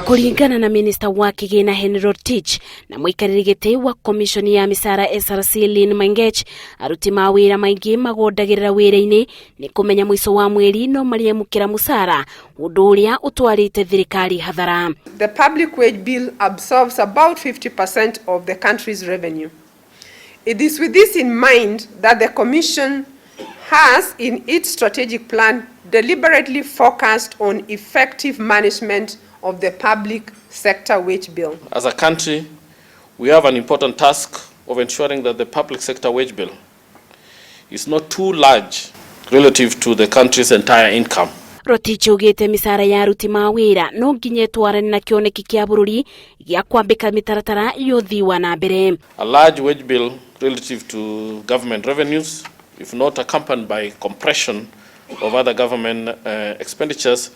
Kulingana na Minista wa kigina Henry Rotich na muikariri giti wa komiconi ya micara SRC Mangech, aruti mawira maingi magodagirira wira-ini ni kumenya mwiso wa mweri no mariemukira musara undu uria utwarite thirikari hathara. The public wage bill absorbs about 50% of the country's revenue. It is with this in mind that the Commission has in its strategic plan deliberately focused on effective management of the public sector wage bill. As a country, we have an important task of ensuring that the public sector wage bill is not too large relative to the country's entire income. Rotich augite micara ya aruti mawira no nginye twarane na kioneki kia bururi gia kwambika mitaratara yothi wa nambere. A large wage bill relative to government revenues, if not accompanied by compression of other government expenditures,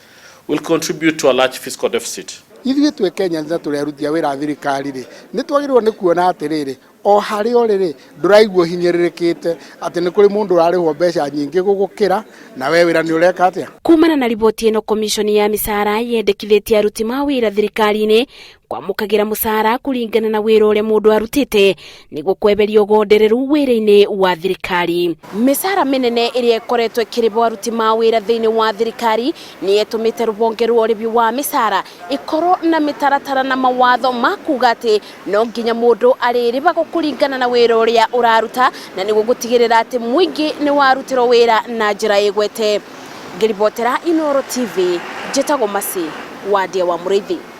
will contribute to a large fiscal deficit. Ithuĩ twĩ Kenya nĩ tũrerutia wĩra thirikari rĩ nĩ twagĩrĩirwo nĩ kuona atĩrĩrĩ o harĩ o rĩrĩ ndũraigua hinyĩrĩrĩkĩte atĩ nĩ kũrĩ mũndũ ũrarĩhwo mbeca nyingĩ gũgũkĩra na we wĩra nĩ ũreka atĩa. Kumana na riboti ĩno komiconi ya micara yendekithĩtie aruti mawĩra thirikari-inĩ kwamukagira musara kulingana na wira uria mundu arutite niguo kweberia ugondereru wira-ini wa thirikari. Misara minene iria ikoretwo ikiribo aruti mawira thiini wa thirikari ni etumite rubonge rwa uribi wa misara ikoro na mitaratara na mawatho ma kuuga ati no nginya mundu aririba kulingana na wira uria uraruta na niguo gutigirira ati muingi ni warutiro wira na njira igwete. Ngiribotera Inoro TV, Jetagwo Masi, Wadia wa Murithi.